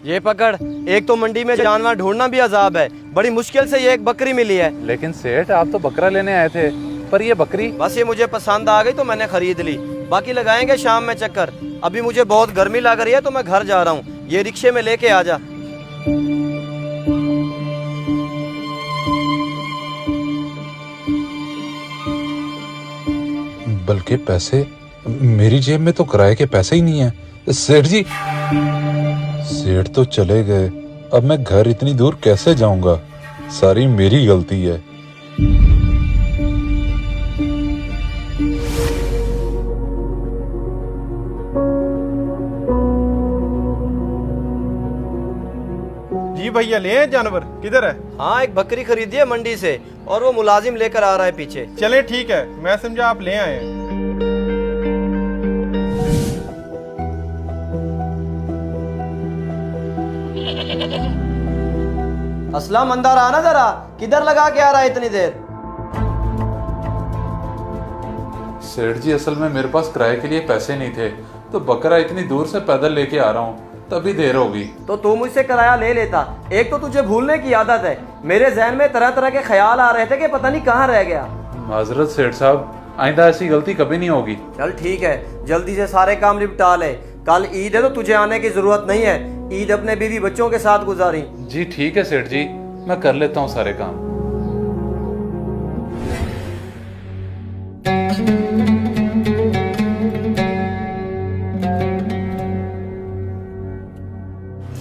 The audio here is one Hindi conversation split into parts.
ये पकड़। एक तो मंडी में जानवर ढूंढना भी अजाब है, बड़ी मुश्किल से ये एक बकरी मिली है। लेकिन सेठ आप तो बकरा लेने आए थे, पर ये बकरी? बस ये मुझे पसंद आ गई तो मैंने खरीद ली। बाकी लगाएंगे शाम में चक्कर। अभी मुझे बहुत गर्मी लग रही है तो मैं घर जा रहा हूँ। ये रिक्शे में लेके आ जा। बल्कि पैसे मेरी जेब में तो किराए के पैसे ही नहीं है। सेठ जी, सेठ तो चले गए, अब मैं घर इतनी दूर कैसे जाऊंगा? सारी मेरी गलती है। जी भैया, ले आए जानवर? किधर है? हाँ, एक बकरी खरीदी है मंडी से और वो मुलाजिम लेकर आ रहा है पीछे। चले ठीक है, मैं समझा आप ले आए हैं। असलम, अंदर आना जरा। किधर लगा के आ रहा है इतनी देर? सेठ जी, असल में मेरे पास किराए के लिए पैसे नहीं थे, तो बकरा इतनी दूर से पैदल लेके आ रहा हूँ, तभी देर होगी। तो तू मुझसे किराया ले लेता। एक तो तुझे भूलने की आदत है। मेरे जहन में तरह तरह के ख्याल आ रहे थे कि पता नहीं कहाँ रह गया। माजरत सेठ साहब, आइंदा ऐसी गलती कभी नहीं होगी। चल ठीक है, जल्दी से सारे काम निपटा ले। कल ईद है तो तुझे आने की जरूरत नहीं है। ईद अपने बीवी बच्चों के साथ गुजारी। जी ठीक है सेठ जी, मैं कर लेता हूँ सारे काम।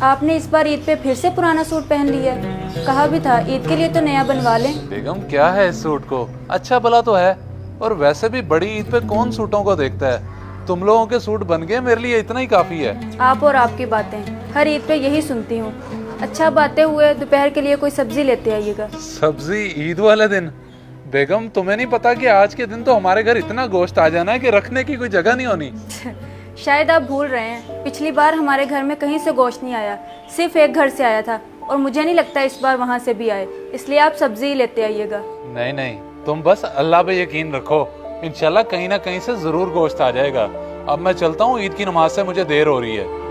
आपने इस बार ईद पे फिर से पुराना सूट पहन लिया है। कहा भी था ईद के लिए तो नया बनवा लें। बेगम, क्या है इस सूट को? अच्छा भला तो है, और वैसे भी बड़ी ईद पे कौन सूटों को देखता है? तुम लोगों के सूट बन गए, मेरे लिए इतना ही काफी है। आप और आपकी बातें हर ईद पे यही सुनती हूँ। अच्छा, बातें हुए, दोपहर के लिए कोई सब्जी लेते आइएगा। सब्जी ईद वाले दिन? बेगम, तुम्हें नहीं पता कि आज के दिन तो हमारे घर इतना गोश्त आ जाना है कि रखने की कोई जगह नहीं होनी। शायद आप भूल रहे हैं, पिछली बार हमारे घर में कहीं से गोश्त नहीं आया, सिर्फ एक घर से आया था, और मुझे नहीं लगता इस बार वहाँ से भी आए, इसलिए आप सब्जी ही लेते आइएगा। नहीं नहीं, तुम बस अल्लाह पे यकीन रखो, इंशाल्लाह कहीं ना कहीं से जरूर गोश्त आ जाएगा। अब मैं चलता हूँ, ईद की नमाज से मुझे देर हो रही है।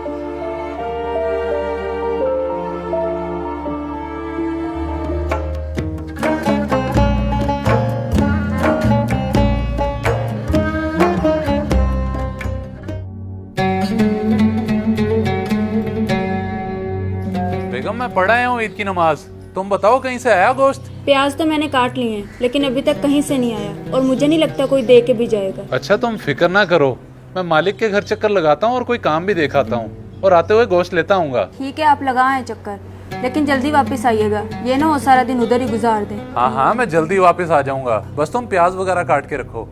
बेगम, मैं पढ़ आया हूँ ईद की नमाज, तुम बताओ कहीं से आया गोश्त? प्याज तो मैंने काट लिए हैं, लेकिन अभी तक कहीं से नहीं आया, और मुझे नहीं लगता कोई दे के भी जाएगा। अच्छा, तुम फिक्र ना करो, मैं मालिक के घर चक्कर लगाता हूँ और कोई काम भी दिखाता हूँ, और आते हुए गोश्त लेता हूँगा। ठीक है, आप लगाएं चक्कर, लेकिन जल्दी वापस आइएगा, ये ना हो सारा दिन उधर ही गुजार दें। हाँ हाँ, मैं जल्दी वापस आ जाऊंगा, बस तुम प्याज वगैरह काट के रखो।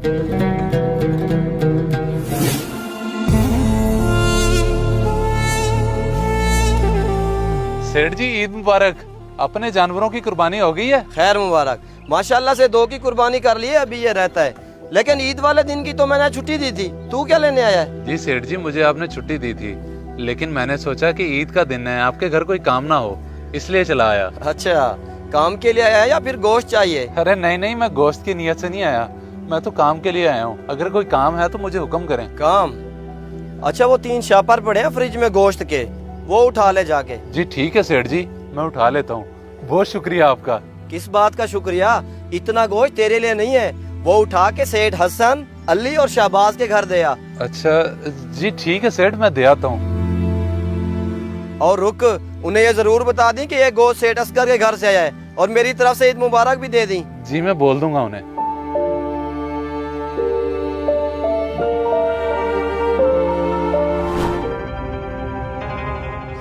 सेठ जी, ईद मुबारक। अपने जानवरों की कुर्बानी हो गई है? खैर मुबारक। माशाल्लाह से 2 की कुर्बानी कर ली है, अभी ये रहता है। लेकिन ईद वाले दिन की तो मैंने छुट्टी दी थी। तू क्या लेने आया है? जी सेठ जी, मुझे आपने छुट्टी दी थी, लेकिन मैंने सोचा कि ईद का दिन है, आपके घर कोई काम ना हो, इसलिए चला आया। अच्छा, काम के लिए आया है या फिर गोश्त चाहिए? अरे नहीं नहीं, मैं गोश्त की नीयत से नहीं आया, मैं तो काम के लिए आया हूँ। अगर कोई काम है तो मुझे हुक्म करें। काम? अच्छा, वो 3 शापर पड़े हैं फ्रिज में गोश्त के, वो उठा ले जाके। जी ठीक है सेठ जी, मैं उठा लेता हूँ, बहुत शुक्रिया आपका। किस बात का शुक्रिया? इतना गोश्त तेरे लिए नहीं है, वो उठा के सेठ हसन, अली और शाहबाज के घर दे आ। अच्छा जी ठीक है सेठ, मैं दे आता हूँ। और रुक, उन्हें ये जरूर बता दी कि ये गोश्त सेठ असगर के घर से आया है, और मेरी तरफ से ईद मुबारक भी दे दी। जी मैं बोल दूंगा उन्हें।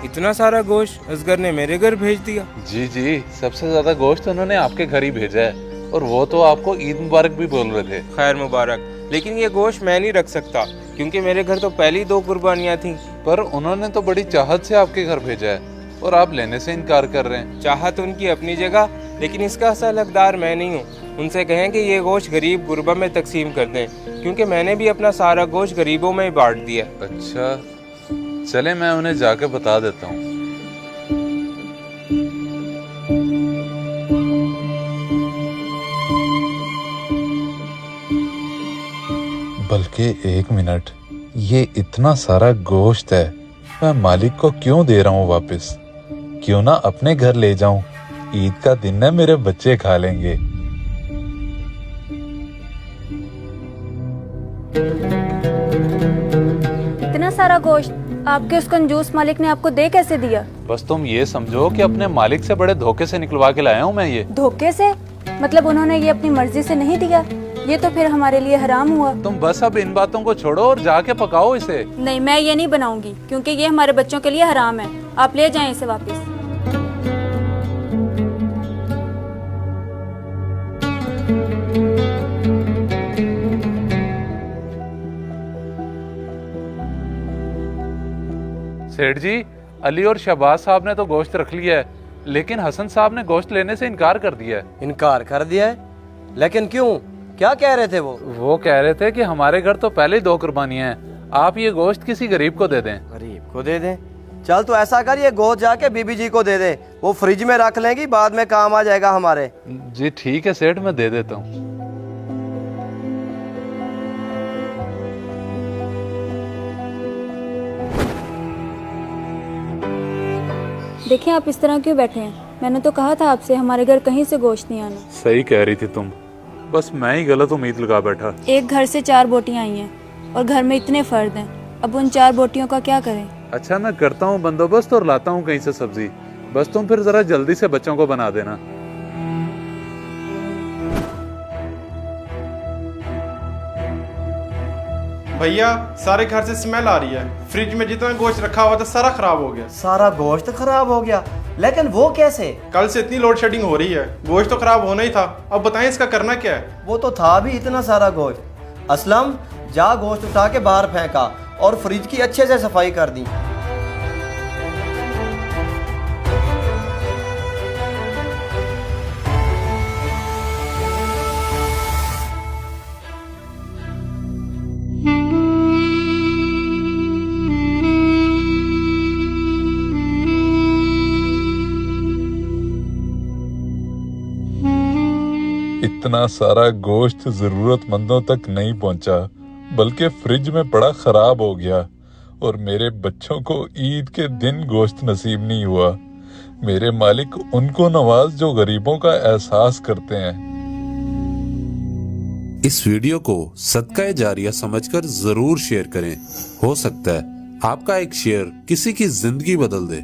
इतना सारा गोश्त असगर ने मेरे घर भेज दिया? जी जी, सबसे ज्यादा गोश्त उन्होंने आपके घर ही भेजा है, और वो तो आपको ईद मुबारक भी बोल रहे थे। खैर मुबारक, लेकिन ये गोश्त मैं नहीं रख सकता, क्योंकि मेरे घर तो पहली 2 कुर्बानियाँ थी। पर उन्होंने तो बड़ी चाहत से आपके घर भेजा है, और आप लेने से इनकार कर रहे हैं। चाहत उनकी अपनी जगह, लेकिन इसका असल हकदार मैं नहीं हूँ। उनसे कहें कि ये गोश्त गरीब गुरबा में तकसीम कर दें, क्योंकि मैंने भी अपना सारा गोश्त गरीबों में ही बांट दिया। अच्छा चले, मैं उन्हें जाके बता देता हूँ। बल्कि 1 मिनट, ये इतना सारा गोश्त है, मैं मालिक को क्यों दे रहा हूँ वापस? क्यों ना अपने घर ले जाऊं? ईद का दिन है, मेरे बच्चे खा लेंगे। इतना सारा गोश्त आपके उस कंजूस मालिक ने आपको दे कैसे दिया? बस तुम ये समझो कि अपने मालिक से बड़े धोखे से निकलवा के लाया हूँ मैं ये। धोखे से? मतलब उन्होंने ये अपनी मर्जी से नहीं दिया? ये तो फिर हमारे लिए हराम हुआ। तुम बस अब इन बातों को छोड़ो और जाके पकाओ इसे। नहीं, मैं ये नहीं बनाऊंगी क्योंकि ये हमारे बच्चों के लिए हराम है। आप ले जाएं इसे वापस। सेठ जी, अली और शहबाज साहब ने तो गोश्त रख लिया है, लेकिन हसन साहब ने गोश्त लेने से इनकार कर दिया है। इनकार कर दिया है? लेकिन क्यों? क्या कह रहे थे वो कह रहे थे कि हमारे घर तो पहले ही 2 कुर्बानियां हैं, आप ये गोश्त किसी गरीब को दे दें। गरीब को दे दें? चल तो ऐसा कर, ये गोश्त जाके बीबी जी को दे दे, वो फ्रिज में रख लेंगी, बाद में काम आ जाएगा हमारे। जी ठीक है सेठ, मैं दे देता हूँ। देखिए, आप इस तरह क्यों बैठे हैं? मैंने तो कहा था आपसे हमारे घर कहीं से गोश्त नहीं आना। सही कह रही थी तुम, बस मैं ही गलत उम्मीद लगा बैठा। एक घर से 4 बोटियां आई हैं और घर में इतने फर्द हैं, अब उन 4 बोटियों का क्या करें? अच्छा, मैं करता हूँ बंदोबस्त और लाता हूँ कहीं से सब्जी, बस तुम फिर जरा जल्दी से बच्चों को बना देना। भैया सारे घर से स्मेल आ रही है, फ्रिज में जितना गोश्त रखा हुआ था सारा खराब हो गया। सारा गोश्त खराब हो गया? लेकिन वो कैसे? कल से इतनी लोड शेडिंग हो रही है, गोश्त तो खराब होना ही था। अब बताएं इसका करना क्या है? वो तो था भी इतना सारा गोश्त। असलम, जा गोश्त उठा के बाहर फेंका और फ्रिज की अच्छे से सफाई कर दी। इतना सारा गोश्त जरूरतमंदों तक नहीं पहुंचा, बल्कि फ्रिज में पड़ा खराब हो गया, और मेरे बच्चों को ईद के दिन गोश्त नसीब नहीं हुआ। मेरे मालिक उनको नवाज जो गरीबों का एहसास करते हैं। इस वीडियो को सदका जारिया समझकर जरूर शेयर करें। हो सकता है आपका एक शेयर किसी की जिंदगी बदल दे।